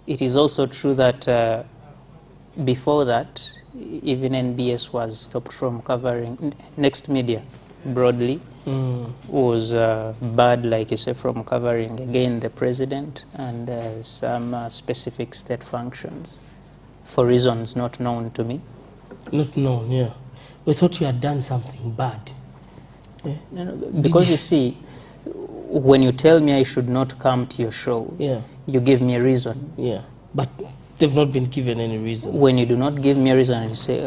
it is also true that before that, even NBS was stopped from covering, Next Media broadly was barred, like you say, from covering again the president and some specific state functions for reasons not known to me. Not known, yeah. We thought you had done something bad. Yeah. No, because you see, when you tell me I should not come to your show, Yeah. you give me a reason. Yeah, but they've not been given any reason. When you do not give me a reason, you say,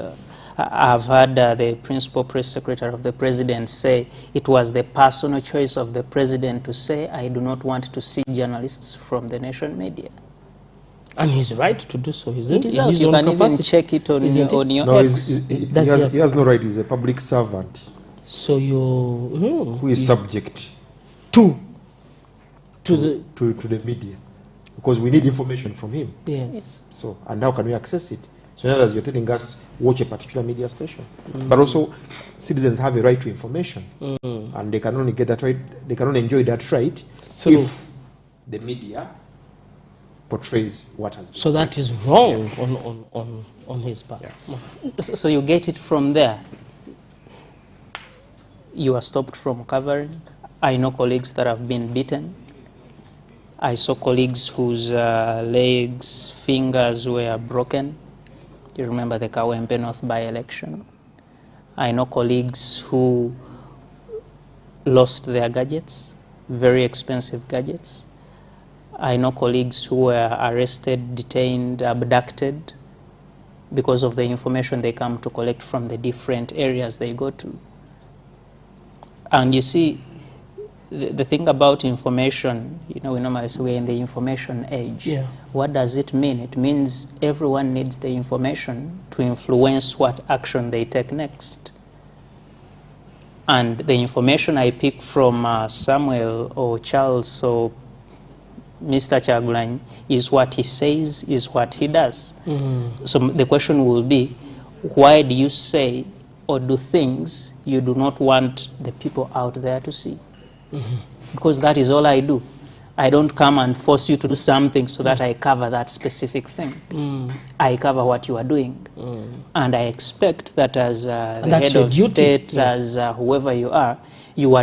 I've heard the principal press secretary of the president say it was the personal choice of the president to say, I do not want to see journalists from the nation media. And he's right to do so, isn't It is in out. his You own can even capacity? check it on Isn't your, on your No, X. he has no right. He's a public servant So you who is subject to to the media, because we need information from him. yes. So, and how can we access it? So, in other words, you're telling us watch a particular media station, but also citizens have a right to information, and they can only get that right. They can only enjoy that right Through. if the media portrays what has been So said. that is wrong Yes. on his part. Yeah. So you get it from there. You are stopped from covering. I know colleagues that have been beaten. I saw colleagues whose legs, fingers were broken. You remember the Kawempe North by-election. I know colleagues who lost their gadgets, very expensive gadgets. I know colleagues who were arrested, detained, abducted because of the information they come to collect from the different areas they go to. And you see, the thing about information, you know, we normally say we're in the information age. Yeah. What does it mean? It means everyone needs the information to influence what action they take next. And the information I pick from Samuel or Charles or Mr. Chagulanyi is what he says, is what he does. So the question will be, why do you say or do things you do not want the people out there to see? Because that is all I do. I don't come and force you to do something so that I cover that specific thing. I cover what you are doing. And I expect that as the head of state, as whoever you are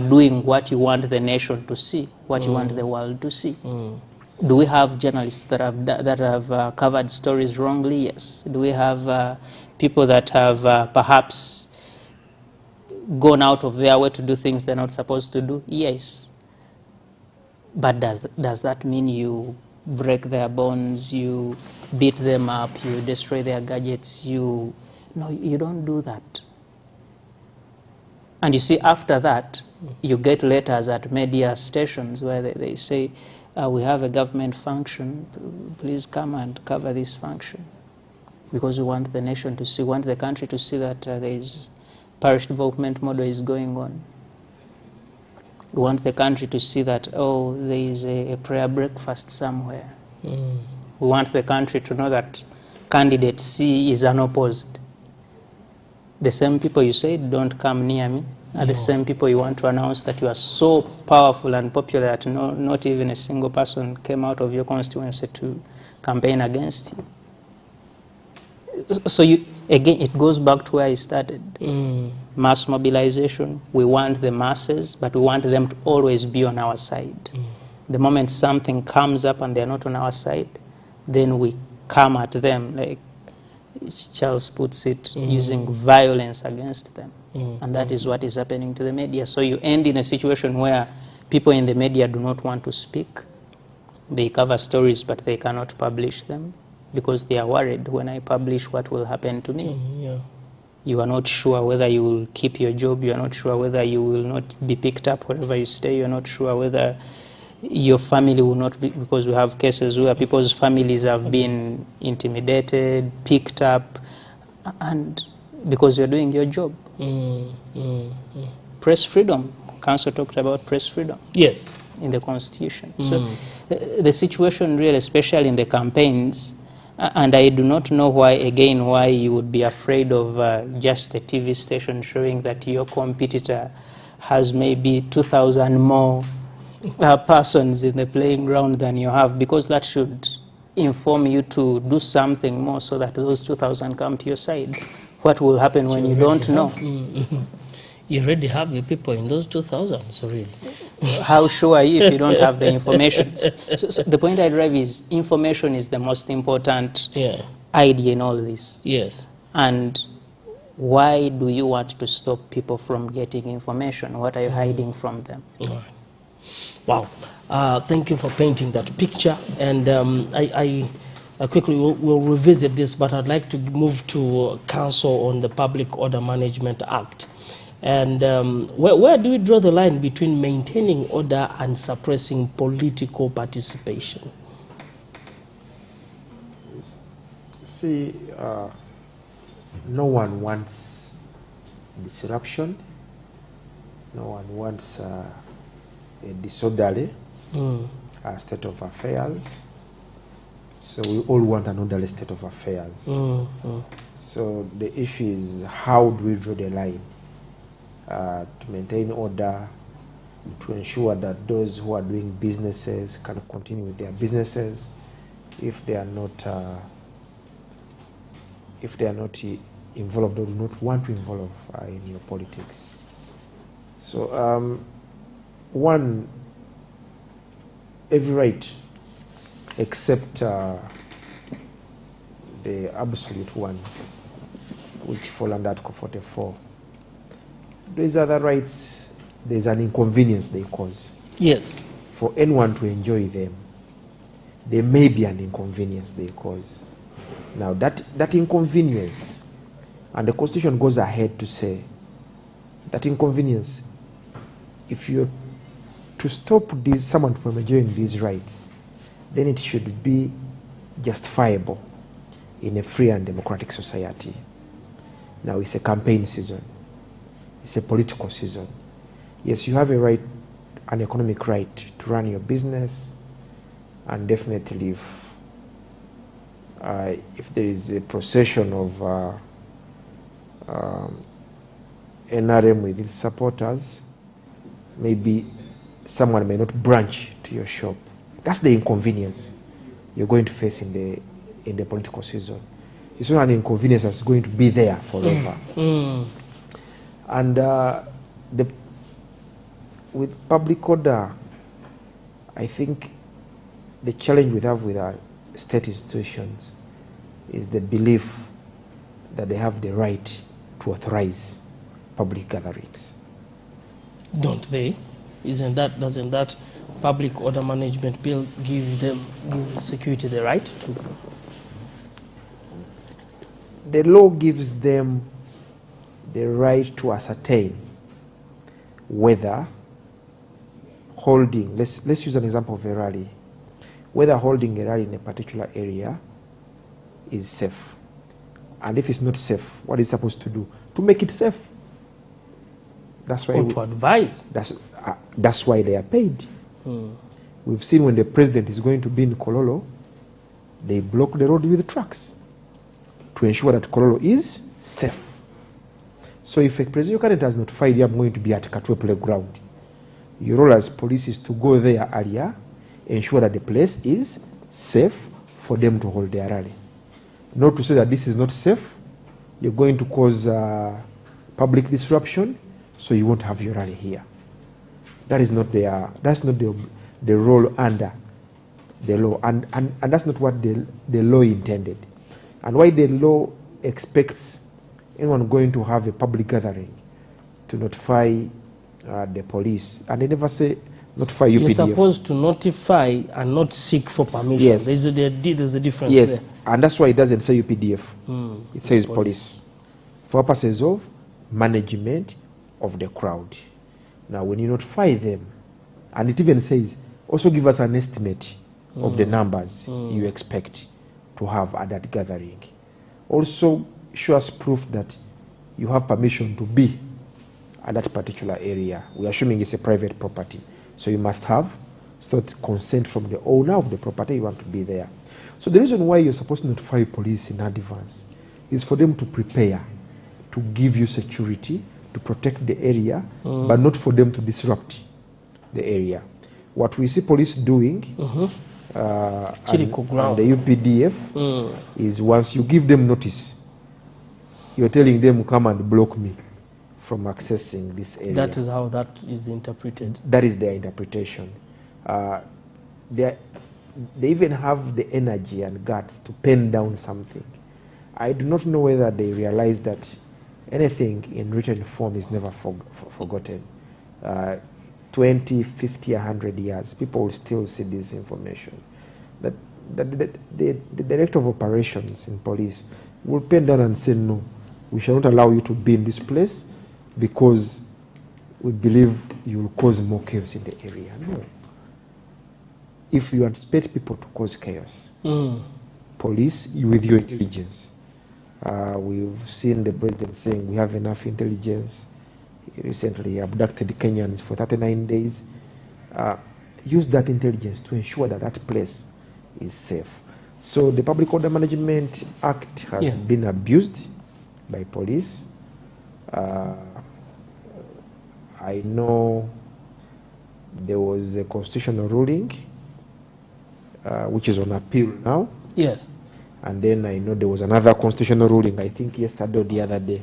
doing what you want the nation to see, what you want the world to see. Do we have journalists that have covered stories wrongly? Yes. Do we have people that have perhaps gone out of their way to do things they're not supposed to do? Yes. But does that mean you break their bones, you beat them up, you destroy their gadgets? No, you don't do that. And you see, after that, you get letters at media stations where they say, we have a government function, please come and cover this function. Because we want the nation to see, we want the country to see that there is parish development model is going on. We want the country to see that, oh, there is a prayer breakfast somewhere. We want the country to know that candidate C is unopposed. The same people you say, don't come near me, are the same people you want to announce that you are so powerful and popular that not even a single person came out of your constituency to campaign against you. So again, it goes back to where I started. Mass mobilization, we want the masses, but we want them to always be on our side. The moment something comes up and they're not on our side, then we come at them, like Charles puts it, using violence against them. And that is what is happening to the media. So you end in a situation where people in the media do not want to speak. They cover stories, but they cannot publish them because they are worried, when I publish, what will happen to me? You are not sure whether you will keep your job. You are not sure whether you will not be picked up wherever you stay. You are not sure whether your family will not be, because we have cases where people's families have been intimidated, picked up, and because you're doing your job. Press freedom. Council talked about press freedom. Yes. In the Constitution. So the situation really, especially in the campaigns, and I do not know why you would be afraid of just a TV station showing that your competitor has maybe 2,000 more persons in the playing ground than you have, because that should inform you to do something more so that those 2,000 come to your side? What will happen when you don't know? You already have your people in those 2,000, so really. How sure are you if you don't have the information? So the point I drive is information is the most important idea in all this. Yes. And why do you want to stop people from getting information? What are you hiding from them? All right. Wow. Thank you for painting that picture. And I quickly will revisit this, but I'd like to move to Council on the Public Order Management Act. And where do we draw the line between maintaining order and suppressing political participation? See, no one wants disruption. No one wants a disorderly state of affairs. So we all want an orderly state of affairs. So the issue is, how do we draw the line to maintain order, to ensure that those who are doing businesses can continue with their businesses if they are not involved or do not want to involve in your politics. So every right except the absolute ones, which fall under Article 44. These other rights, there's an inconvenience they cause. Yes. For anyone to enjoy them, there may be an inconvenience they cause. Now that inconvenience, and the Constitution goes ahead to say that inconvenience, if you're to stop someone from enjoying these rights, then it should be justifiable in a free and democratic society. Now it's a campaign season. It's a political season. Yes, you have a right, an economic right to run your business, and definitely if there is a procession of NRM with its supporters, maybe someone may not branch to your shop. That's the inconvenience you're going to face in the political season. It's not an inconvenience that's going to be there forever. And with public order, I think the challenge we have with our state institutions is the belief that they have the right to authorize public gatherings. Don't they? Doesn't that Public Order Management Bill give security the right to? The law gives them the right to ascertain whether holding, let's use an example of a rally, whether holding a rally in a particular area is safe. And if it's not safe, what is it supposed to do? To make it safe. That's why to advise. That's why they are paid. We've seen when the president is going to be in Kololo, they block the road with trucks to ensure that Kololo is safe. So if a presidential candidate has notified you, I'm going to be at Katwe playground, your role as police is to go there earlier, ensure that the place is safe for them to hold their rally. Not to say that this is not safe, you're going to cause public disruption, so you won't have your rally here. That is not that's not the role under the law, and that's not what the law intended. And why the law expects anyone going to have a public gathering to notify the police, and they never say notify UPDF. You're supposed to notify and not seek for permission. Yes. There's a difference. Yes, there. and that's why it doesn't say UPDF. It says police. For purposes of management of the crowd. Now, when you notify them, and it even says, also give us an estimate of the numbers you expect to have at that gathering. Also, show us proof that you have permission to be at that particular area. We're assuming it's a private property. So you must have consent from the owner of the property you want to be there. So the reason why you're supposed to notify police in advance is for them to prepare, to give you security, to protect the area, but not for them to disrupt the area. What we see police doing and the UPDF is once you give them notice, you're telling them come and block me from accessing this area. That is how that is interpreted. That is their interpretation. They even have the energy and guts to pen down something. I do not know whether they realize that anything in written form is never forgotten. 20, 50, 100 years, people will still see this information. That the director of operations in police will pen down and say, no, we shall not allow you to be in this place because we believe you will cause more chaos in the area. No. If you anticipate people to cause chaos, police, with your intelligence, we've seen the president saying we have enough intelligence. He recently abducted Kenyans for 39 days. Use that intelligence to ensure that that place is safe. So the Public Order Management Act has been abused by police. I know there was a constitutional ruling which is on appeal now. Yes. And then I know there was another constitutional ruling, I think yesterday or the other day,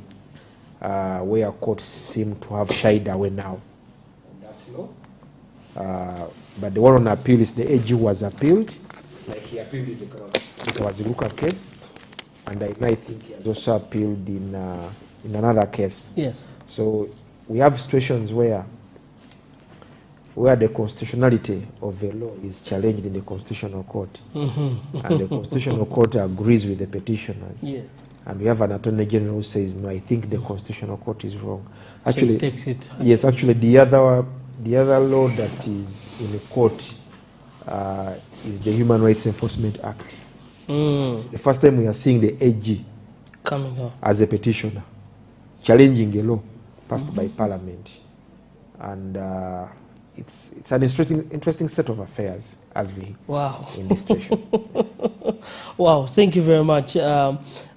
where courts seem to have shied away now. But the one on appeal is the AG who was appealed, like he appealed in the Kawaziluka case, and I think he has also appealed in another case. Yes. So we have situations where the constitutionality of a law is challenged in the Constitutional Court, and the Constitutional Court agrees with the petitioners. Yes. And we have an Attorney General who says, no, I think the Constitutional Court is wrong. Actually, so he takes it. Yes, actually, the other law that is in the court is the Human Rights Enforcement Act. The first time we are seeing the AG coming out as a petitioner, challenging a law passed by Parliament. And it's an interesting state of affairs as we in this situation. Wow, thank you very much,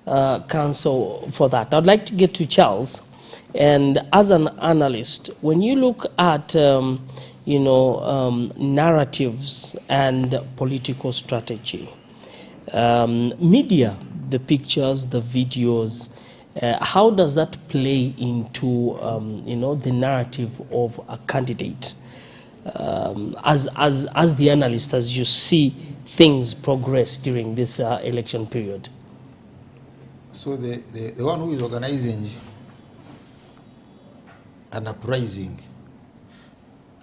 Counsel, for that. I'd like to get to Charles. And as an analyst, when you look at narratives and political strategy, media, the pictures, the videos, how does that play into the narrative of a candidate? As the analyst, as you see things progress during this election period? So the one who is organizing an uprising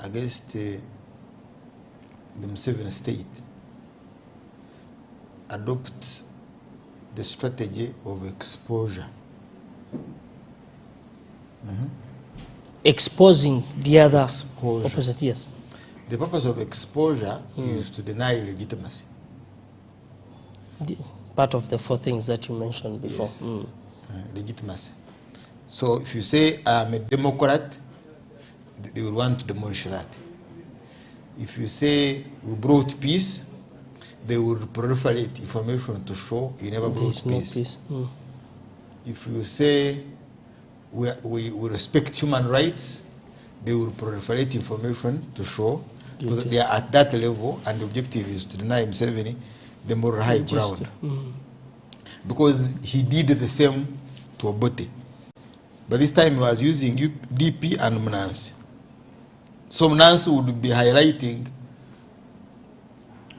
against the Museveni state adopt the strategy of exposure. Exposing the other opposite, yes. The purpose of exposure is to deny legitimacy. Part of the four things that you mentioned before. Yes. Legitimacy. So if you say I'm a Democrat, they will want to demolish that. If you say we brought peace, they will proliferate information to show you never brought peace. If you say we respect human rights, they will proliferate information to show, because they are at that level, and the objective is to deny Museveni the moral high ground. Because he did the same to Obote. But this time he was using DP and Mnansi. So Mnansi would be highlighting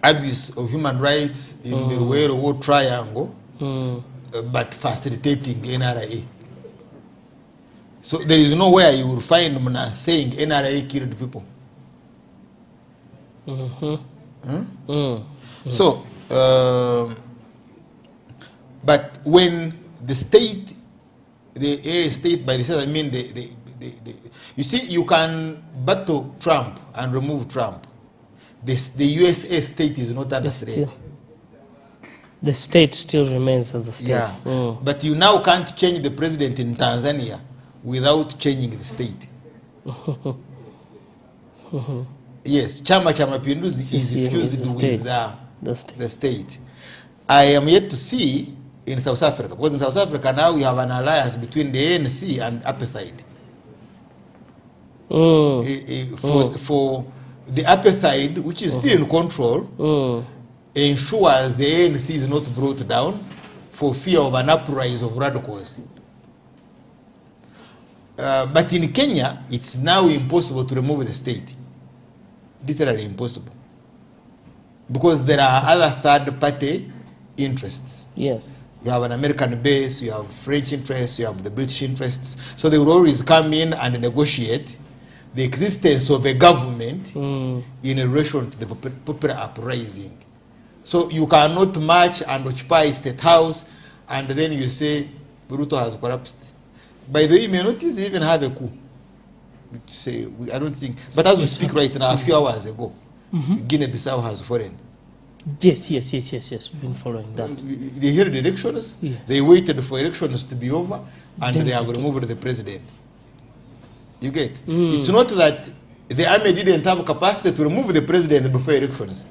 abuse of human rights in the Ruwero War Triangle, but facilitating NRA. So there is nowhere you will find Mnansi saying NRA killed people. So, but when the state, the state by the state, I mean you see, you can battle Trump and remove Trump. The USA state is not under threat. The state still remains as a state. Yeah, but you now can't change the president in Tanzania without changing the state. Yes, Chama cha Mapinduzi is fused with the state. I am yet to see in South Africa, because in South Africa now we have an alliance between the ANC and Apartheid. For the Apartheid, which is still in control, ensures the ANC is not brought down for fear of an uprising of radicals. But in Kenya, it's now impossible to remove the state. Literally impossible. Because there are other third-party interests. Yes. You have an American base, you have French interests, you have the British interests. So they will always come in and negotiate the existence of a government in relation to the popular uprising. So you cannot march and occupy State House and then you say Ruto has collapsed. By the way, you may not even have a coup. Say, I don't think. But as we speak right now, a few hours ago, Guinea-Bissau has fallen. Yes. We've been following that. They held elections. Yes. They waited for elections to be over, and they have removed the president. You get? It's not that the army didn't have capacity to remove the president before elections.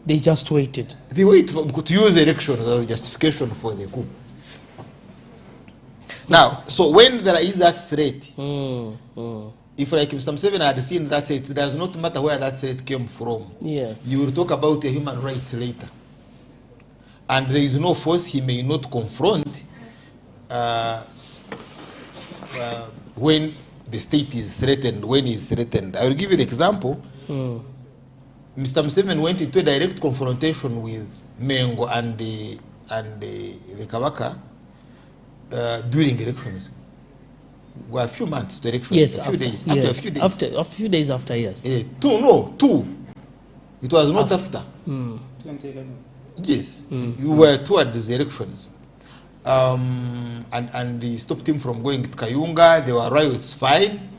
They just waited. They wait to use elections as a justification for the coup. Now, so when there is that threat, if like Mr. Museveni had seen that threat, it does not matter where that threat came from. Yes. You will talk about your human rights later. And there is no force he may not confront when the state is threatened, when he is threatened. I will give you the example. Mr. Museveni went into a direct confrontation with Mengo and the Kabaka during elections. Well, a few months to elections. Yes, a few days. Yes. After a few days. After a few days after, yes. Two. It was not after. 2011. Yes. You were towards the elections. And he stopped him from going to Kayunga. There were riots, fine.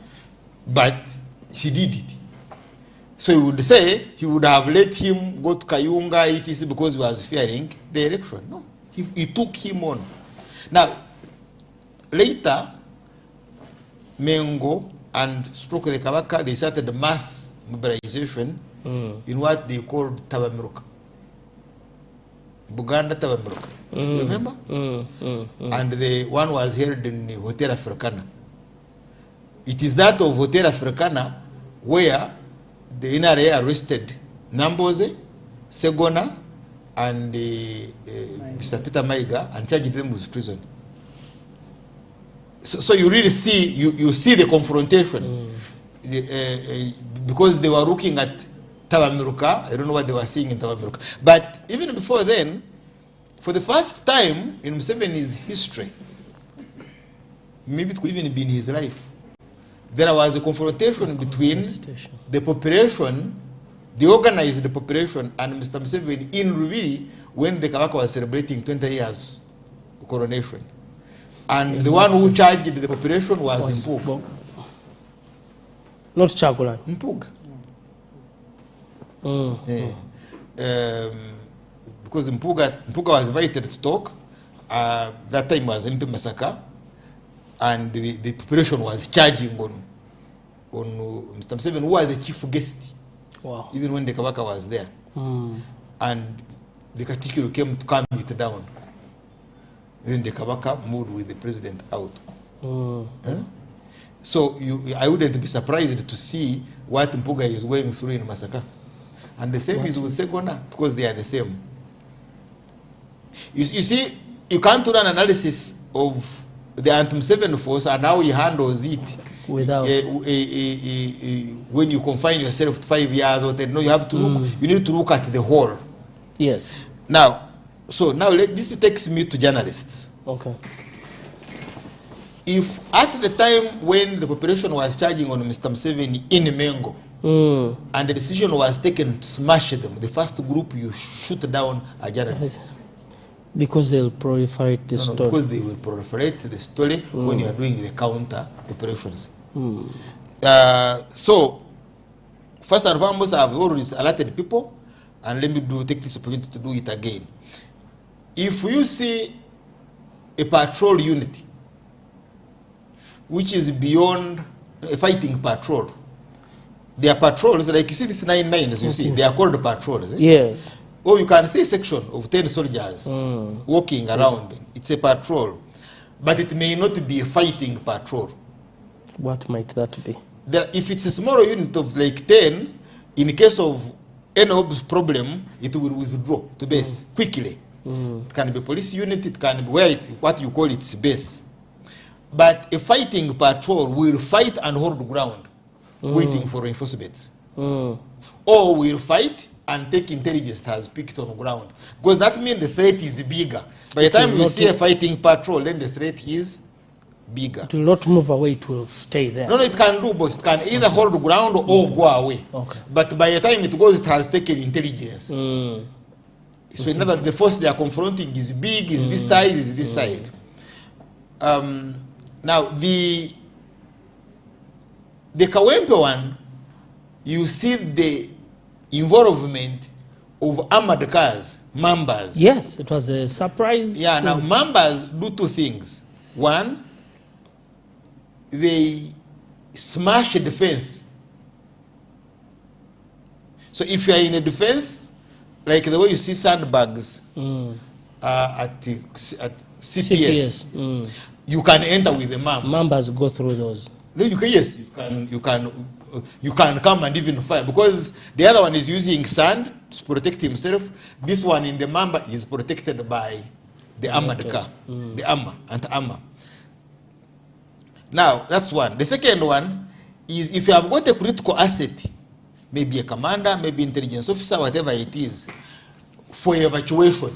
But he did it. So he would say he would have let him go to Kayunga, etc., because he was fearing the election. No. He took him on. Now, later, Mengo and Stroke the Kabaka, they started mass mobilization in what they called Tabamiruka. Uganda Tabamiruka. You remember? And the one was held in Hotel Africana. It is that of Hotel Africana where the NRA arrested Namboze, Segona, and Mr. Peter Maiga and charged them with treason. So you really see, you see the confrontation because they were looking at Tabamiruka. I don't know what they were seeing in Tabamiruka. But even before then, for the first time in Museveni's history, maybe it could even be in his life, there was a confrontation between the population, the organized population, and Mr. Museveni in Rubiri when the Kabaka was celebrating 20 years coronation. And the one who charged the population was Mpuga. Not Chagulan. Mpuga. Because Mpuga was invited to talk. That time was MP Masaka. And the population was charging on Mr. Museveni, who was the chief guest. Wow. Even when the Kabaka was there. And the Katikiru came to calm it down. Then the Kabaka moved with the president out. So I wouldn't be surprised to see what Mpuga is going through in Masaka. And the same is with Segona, because they are the same. You see, you can't run an analysis of the Anti-Museveni force and how he handles it without when you confine yourself to 5 years or 10. No, you have to look. You need to look at the whole. Yes. Now, this takes me to journalists. Okay. If at the time when the population was charging on Mr. Museveni in Mengo, and the decision was taken to smash them, the first group you shoot down are journalists. Because they'll proliferate the story. Because they will proliferate the story when you are doing the counter operations. So, first and foremost, I've already alerted people, and let me take this opportunity to do it again. If you see a patrol unit which is beyond a fighting patrol, they are patrols, like you see these 9-9s, you see, they are called patrols. Yes. Or you can see a section of 10 soldiers walking around. It's a patrol. But it may not be a fighting patrol. What might that be? If it's a smaller unit of like 10, in case of any problem, it will withdraw to base quickly. It can be police unit, it can be what you call its base. But a fighting patrol will fight and hold ground, waiting for reinforcements. Or will fight and take intelligence that has picked on ground. Because that means the threat is bigger. By the time you see a fighting patrol, then the threat is bigger. It will not move away, it will stay there. No, it can do both. It can either hold ground or go away. Okay. But by the time it goes, it has taken intelligence. So in other words, the force they are confronting is big, is this size, is this side. Now, the Kawempe one, you see the involvement of armored cars, Mambas. Yes, it was a surprise. Yeah, now Mambas do two things. One, they smash a defense. So if you are in a defense, like the way you see sandbags at CPS, you can enter with the Mamba. Mambas go through those. No, you can, yes, you can come and even fire, because the other one is using sand to protect himself. This one in the Mamba is protected by the armored car, the armor, anti-armor. Now, that's one. The second one is if you have got a critical asset, maybe a commander, maybe intelligence officer, whatever it is, for evacuation.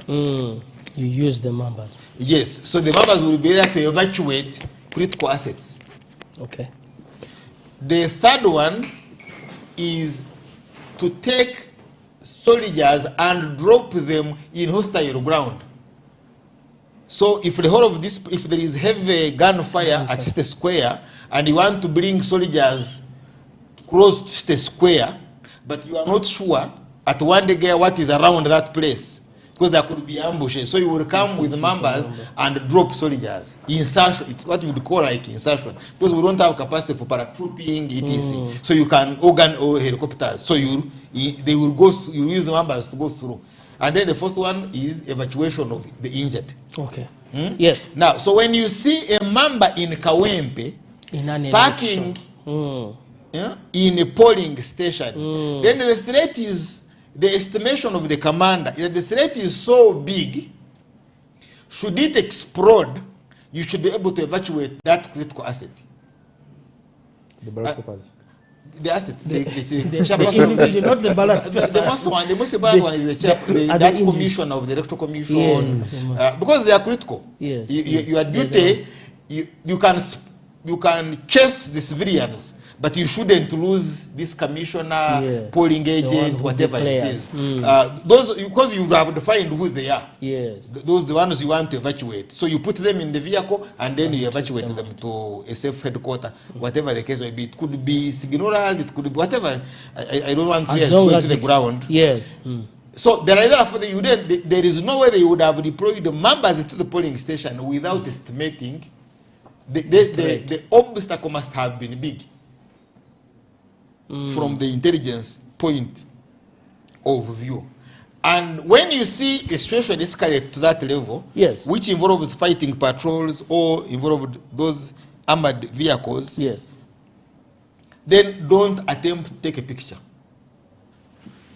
You use the Mambas. Yes, so the Mambas will be there to evacuate critical assets. Okay. The third one is to take soldiers and drop them in hostile ground. So if the whole of this, if there is heavy gunfire at State Square and you want to bring soldiers close to State Square, but you are not sure at one day what is around that place, because there could be ambushes. So you will come with members and drop soldiers. Insertion, it's what we would call like insertion, because we don't have capacity for paratrooping, etc. So you can organ or helicopters. So they will go. You use members to go through. And then the fourth one is evacuation of the injured. Okay. Yes. Now, so when you see a member in Kawempe parking in a polling station, then the threat is, the estimation of the commander, that the threat is so big, should it explode, you should be able to evacuate that critical asset. The ballot papers. The asset, the individual, not the ballot. The most important one is that commission of the electoral commission, yes, because they are critical. Yes. Your duty, you can chase the civilians, but you shouldn't lose this commissioner, polling agent, whatever it is. Those, because you have defined who they are. Yes. Those the ones you want to evacuate. So you put them in the vehicle and then you evacuate them to a safe headquarters, whatever the case may be. It could be signalers, it could be whatever. I don't want to go to the ground. Yes. So there is no way they would have deployed the members into the polling station without estimating the obstacle must have been big. From the intelligence point of view. And when you see a situation escalate to that level, yes, which involves fighting patrols or involved those armored vehicles, yes, then don't attempt to take a picture.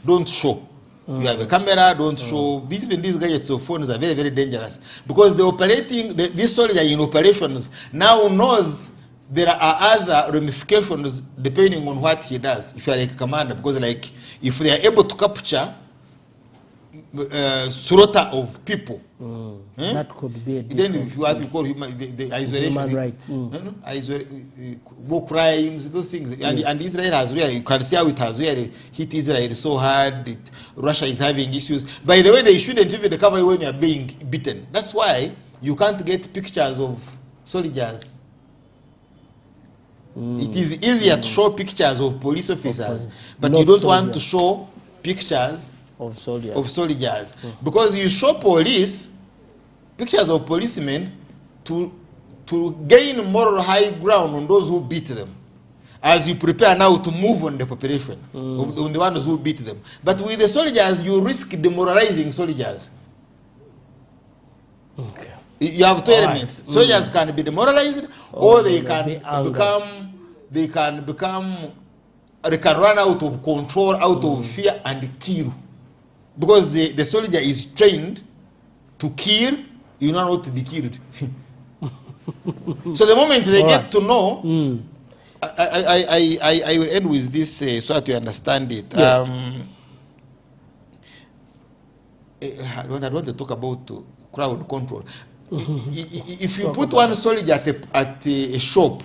Don't show. You have a camera, don't show. Even these gadgets of phones are very, very dangerous, because this soldier in operations now knows there are other ramifications depending on what he does. If you are like a commander, because like if they are able to capture slaughter of people, that could be a then what we call the isolation, human right. War crimes, those things. And Israel has really, you can see how it has really hit Israel so hard. Russia is having issues. By the way, they shouldn't even cover when you are being beaten. That's why you can't get pictures of soldiers. It is easier to show pictures of police officers, but you don't want to show pictures of soldiers. Because you show pictures of policemen to gain moral high ground on those who beat them, as you prepare now to move on the population, on the ones who beat them. But with the soldiers, you risk demoralizing soldiers. Okay. You have two elements. Soldiers can be demoralized, or they can become they can run out of control, out of fear, and kill. Because the soldier is trained to kill, you know not to be killed. So the moment they get to know, I will end with this so that you understand it. Yes. I want to talk about crowd control. If you put one soldier at a shop,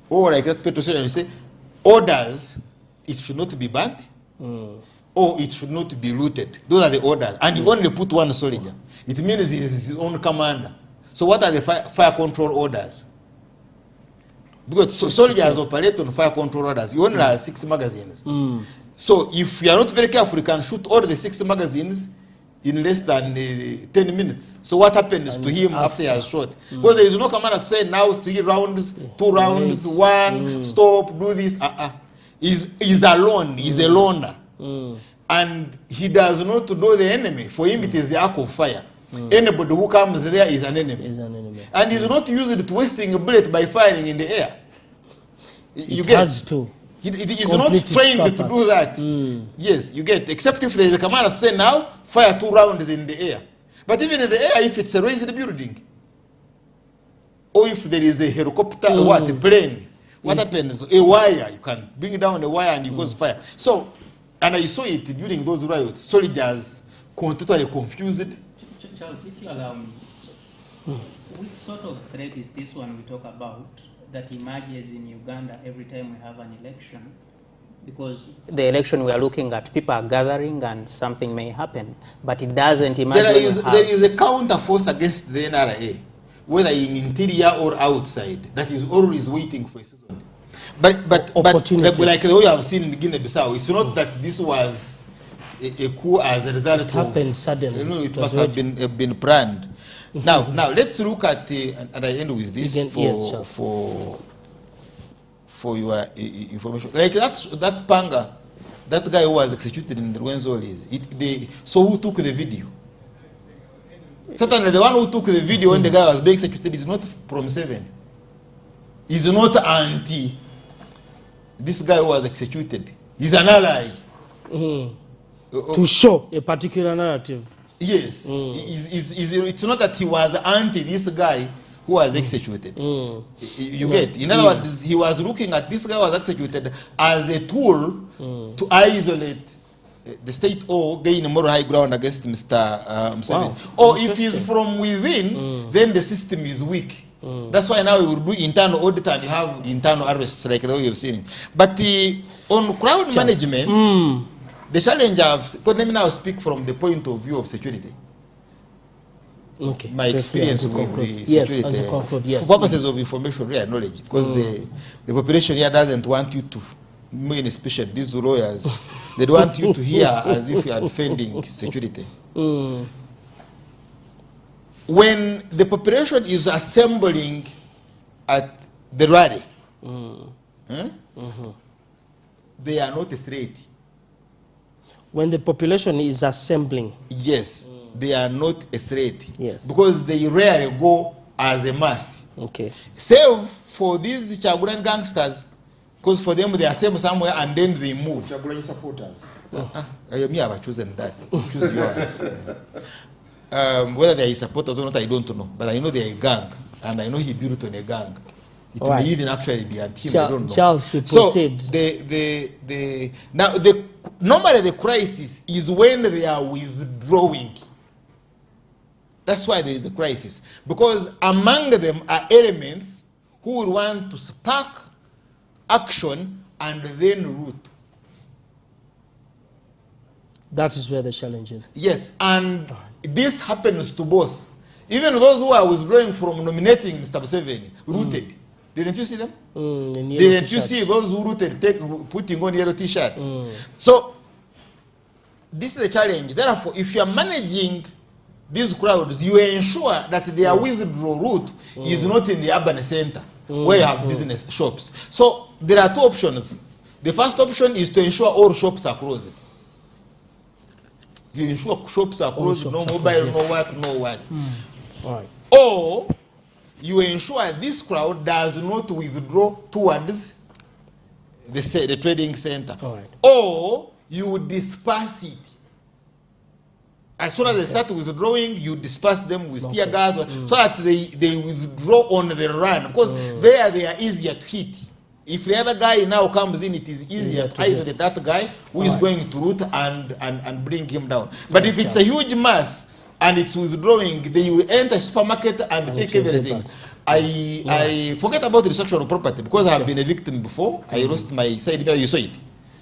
or like that petrol station, you say, orders, it should not be burnt, or it should not be looted. Those are the orders. And you only put one soldier. It means he is his own commander. So what are the fire control orders? Because soldiers operate on fire control orders. You only have 6 magazines. So if you are not very careful, you can shoot all the 6 magazines in less than 10 minutes. So what happens to him after he has shot? Because there is no commander to say now 3 rounds, 2 rounds, 1, stop, do this. He's alone, he's a loner. And he does not know the enemy. For him it is the arc of fire. Anybody who comes there is an enemy. And he's not used to wasting a bullet by firing in the air. You get has to. He is not trained to do that. Yes, you get. Except if there is a commander to say now, fire 2 rounds in the air. But even in the air, if it's a raised building, or if there is a helicopter, a plane, what happens? A wire, you can bring down a wire and it goes fire. So, and I saw it during those riots, soldiers totally confused. Charles, if you allow me, which sort of threat is this one we talk about that emerges in Uganda every time we have an election? Because the election we are looking at, people are gathering and something may happen, but it doesn't emerge. There is a counter force against the NRA, whether in interior or outside, that is always waiting for a season. But like the way I've seen in Guinea-Bissau, it's not that this was a coup as a result it happened suddenly. You know, it must have been planned. Now let's look at and I end with this for your information. Like that Panga, that guy who was executed in the Rwenzolis, so who took the video? Certainly the one who took the video when the guy was being executed is not from 7. He's not anti this guy who was executed. He's an ally. To show a particular narrative. Yes. It's not that he was anti this guy who was executed. You get? In other words, he was looking at this guy who was executed as a tool to isolate the state or gain more high ground against Mr. Museveni. Or if he's from within, then the system is weak. That's why now we will do internal audit and you have internal arrests like the way you've seen. But on crowd management, the challenge let me now speak from the point of view of security. Okay. My experience with the security, for purposes of information, real knowledge, because the population here doesn't want you to, more especially these lawyers, they don't want you to hear as if you are defending security. When the population is assembling at the rally, they are not a threat. When the population is assembling. Yes, they are not a threat. Yes. Because they rarely go as a mass. Okay. Save for these Chaguran gangsters, because for them they assemble somewhere and then they move. Chaguran supporters. Me have chosen that. Choose yours. Whether they are supporters or not, I don't know. But I know they are a gang, and I know he built on a gang. It may even actually be a team. I don't know. Charles, we proceed. So normally the crisis is when they are withdrawing. That's why there is a crisis, because among them are elements who will want to spark action and then root. That is where the challenge is. Yes, and this happens to both. Even those who are withdrawing from nominating Mr. Museveni rooted. Didn't you see them? Didn't you see those who rooted putting on yellow t-shirts? So this is a challenge. Therefore, if you are managing these crowds, you ensure that their withdrawal route is not in the urban center where you have business shops. So there are 2 options. The first option is to ensure all shops are closed. You ensure shops are closed, no mobile, no what. All right. Or you ensure this crowd does not withdraw towards the trading center. All right. Or you would disperse it. As soon as they start withdrawing, you disperse them with tear gas, so that they withdraw on the run, because there they are easier to hit. If the other guy now comes in, it is easier to isolate that guy who is going to root and bring him down. But if it's a huge mass and it's withdrawing, they will enter supermarket and take everything. I forget about the destruction of property, because I have been a victim before. I lost my side mirror. You saw it.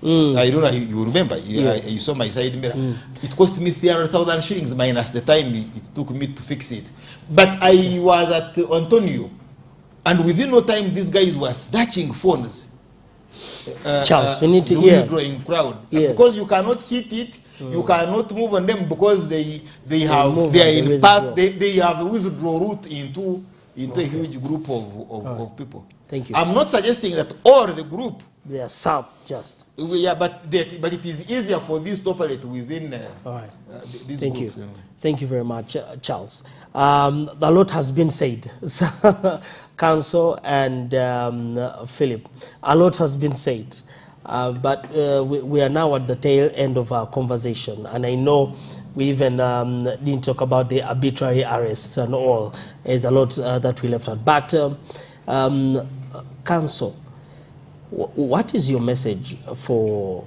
I don't know, you remember, you saw my side mirror. It cost me 300,000 shillings minus the time it took me to fix it. But I was at Antonio, and within no time these guys were snatching phones. Charles, we need to hear. The withdrawing crowd. Because you cannot hit it, you cannot move on them, because they have a withdrawal route into a huge group of people. Thank you. I'm not suggesting that all the group. They are sub just. Yeah, but it is easier for this to operate within these Thank groups. you. Thank you very much, Charles. A lot has been said. Council and Philip, a lot has been said. But we are now at the tail end of our conversation. And I know we even didn't talk about the arbitrary arrests and all. There's a lot that we left out. But Council, what is your message for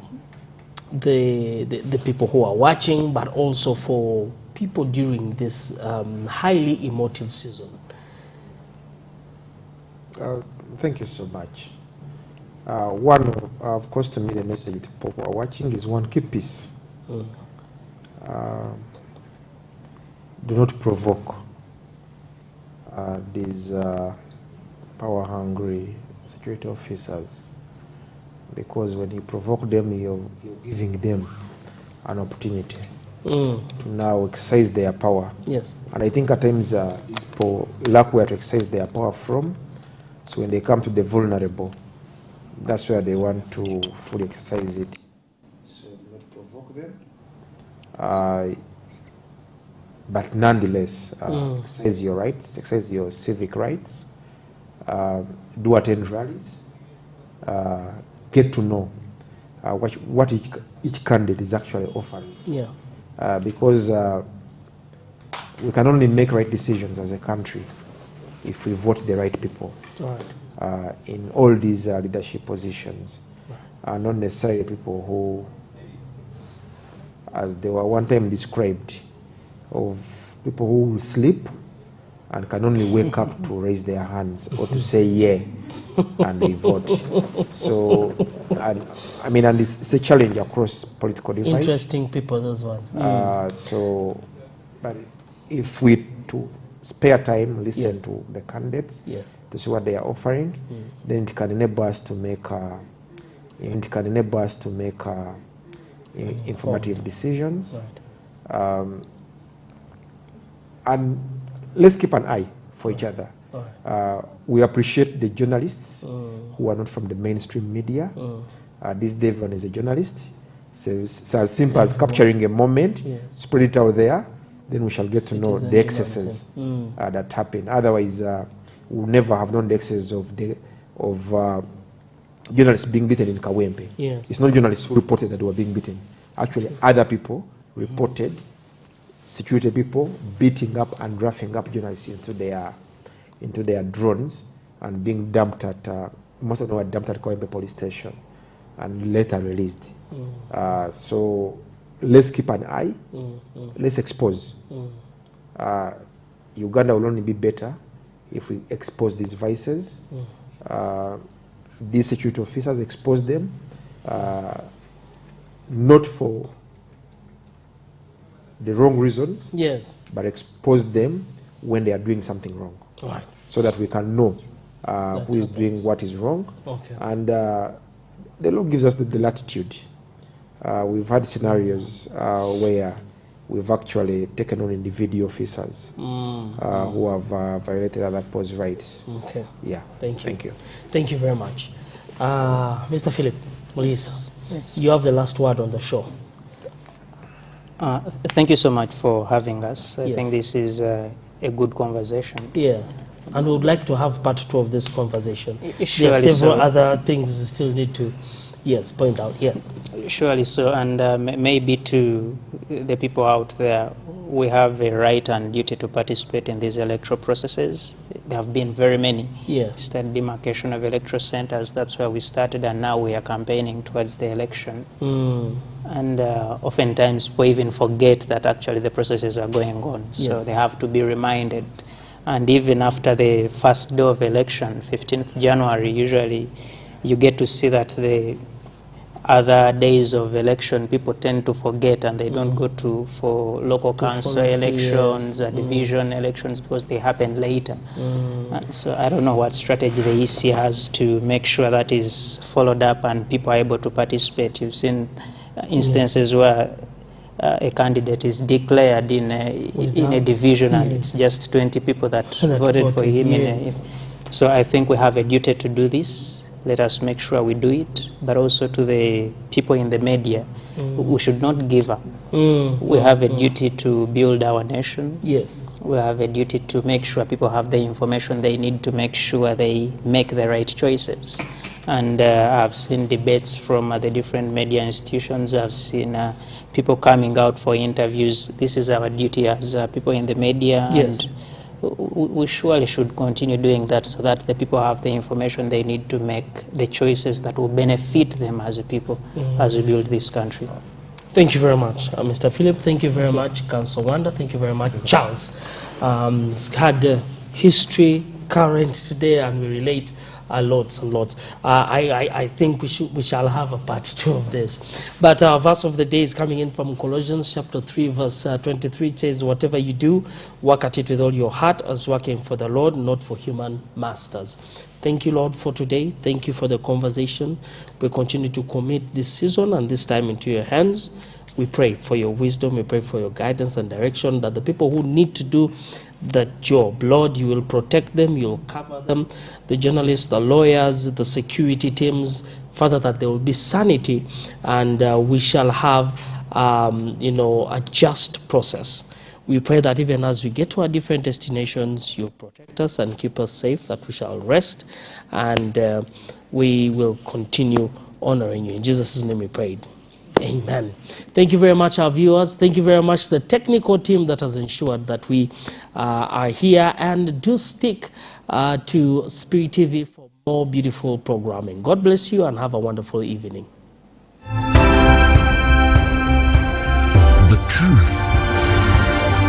the people who are watching, but also for people during this highly emotive season? Thank you so much. One, of course, to me, the message to people who are watching is one, keep peace. Do not provoke these power-hungry security officers, because when you provoke them, you're giving them an opportunity to now exercise their power. Yes. And I think at times these people lack where to exercise their power from. So when they come to the vulnerable, that's where they want to fully exercise it. So do not provoke them. But nonetheless, exercise your rights, exercise your civic rights, do attend rallies, get to know what each candidate is actually offering. Yeah. Because we can only make right decisions as a country if we vote the right people. Right. In all these leadership positions, not necessarily people who, as they were one time described, of people who will sleep and can only wake up to raise their hands or to say yeah, and they vote. So, and it's a challenge across political divide. Interesting people, those ones. But if we to spare time, listen Yes. to the candidates, Yes. to see what they are offering, then it can enable us to make informative decisions. Right. And let's keep an eye for each other. We appreciate the journalists who are not from the mainstream media. This Devon is a journalist. So it's as simple as capturing a moment, spread it out there, then we shall get to know the excesses that happen. Otherwise, we'll never have known the excesses of journalists being beaten in Kawempe. Yes. It's not journalists who reported that they were being beaten. Actually, other people reported security people beating up and roughing up journalists into their drones and being dumped at most of them were dumped at Kawempe police station and later released. So let's keep an eye. Let's expose. Uganda will only be better if we expose these vices. These security officers, expose them, not for the wrong reasons, Yes. but expose them when they are doing something wrong, Right. so that we can know who is doing what is wrong. Okay. And the law gives us the latitude. We've had scenarios where we've actually taken on individual officers who have violated other people's rights. Okay. Yeah. Thank you. Thank you. Thank you very much. Mr. Philip, please, Yes. you have the last word on the show. Thank you so much for having us. I Yes. think this is a good conversation. Yeah. And we would like to have part 2 of this conversation. There are Surely several so. other things we still need to Yes, point out, yes. Surely so, and maybe to the people out there, we have a right and duty to participate in these electoral processes. There have been very many. Yes. State demarcation of electoral centers, that's where we started, and now we are campaigning towards the election. And oftentimes we even forget that actually the processes are going on. So Yes. they have to be reminded. And even after the first day of election, 15th January, usually you get to see that the other days of election, people tend to forget and they don't go to for local council follow through, elections, yes. division elections, because they happen later. And so I don't know what strategy the EC has to make sure that is followed up and people are able to participate. You've seen instances where a candidate is declared in a division and it's just 20 people that voted for him. Yes. So I think we have a duty to do this. Let us make sure we do it, but also to the people in the media, we should not give up. We have a duty to build our nation. Yes. We have a duty to make sure people have the information they need to make sure they make the right choices. And I've seen debates from the different media institutions. I've seen people coming out for interviews. This is our duty as people in the media. Yes. And we surely should continue doing that so that the people have the information they need to make the choices that will benefit them as a people as we build this country. Thank you very much, Mr. Philip. Thank you very much, Councillor Wanda. Thank you very much, Charles. Had history, current today, and we relate lots and lots. I think we shall have a part 2 of this. But our verse of the day is coming in from Colossians chapter 3, verse 23. It says, whatever you do, work at it with all your heart as working for the Lord, not for human masters. Thank you, Lord, for today. Thank you for the conversation. We continue to commit this season and this time into your hands. We pray for your wisdom. We pray for your guidance and direction, that the people who need to do that job, Lord, you will protect them, you'll cover them, the journalists, the lawyers, the security teams, Father, that there will be sanity, and we shall have a just process. We pray that even as we get to our different destinations, you protect us and keep us safe, that we shall rest, and we will continue honoring you. In Jesus' name we prayed. Amen. Thank you very much, our viewers. Thank you very much, the technical team that has ensured that we are here, and do stick to Spirit TV for more beautiful programming. God bless you and have a wonderful evening. The truth,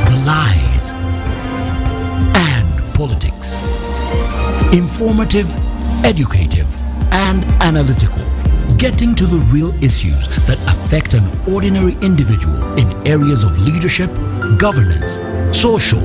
the lies, and politics. Informative, educative, and analytical. Getting to the real issues that affect an ordinary individual in areas of leadership, governance, social,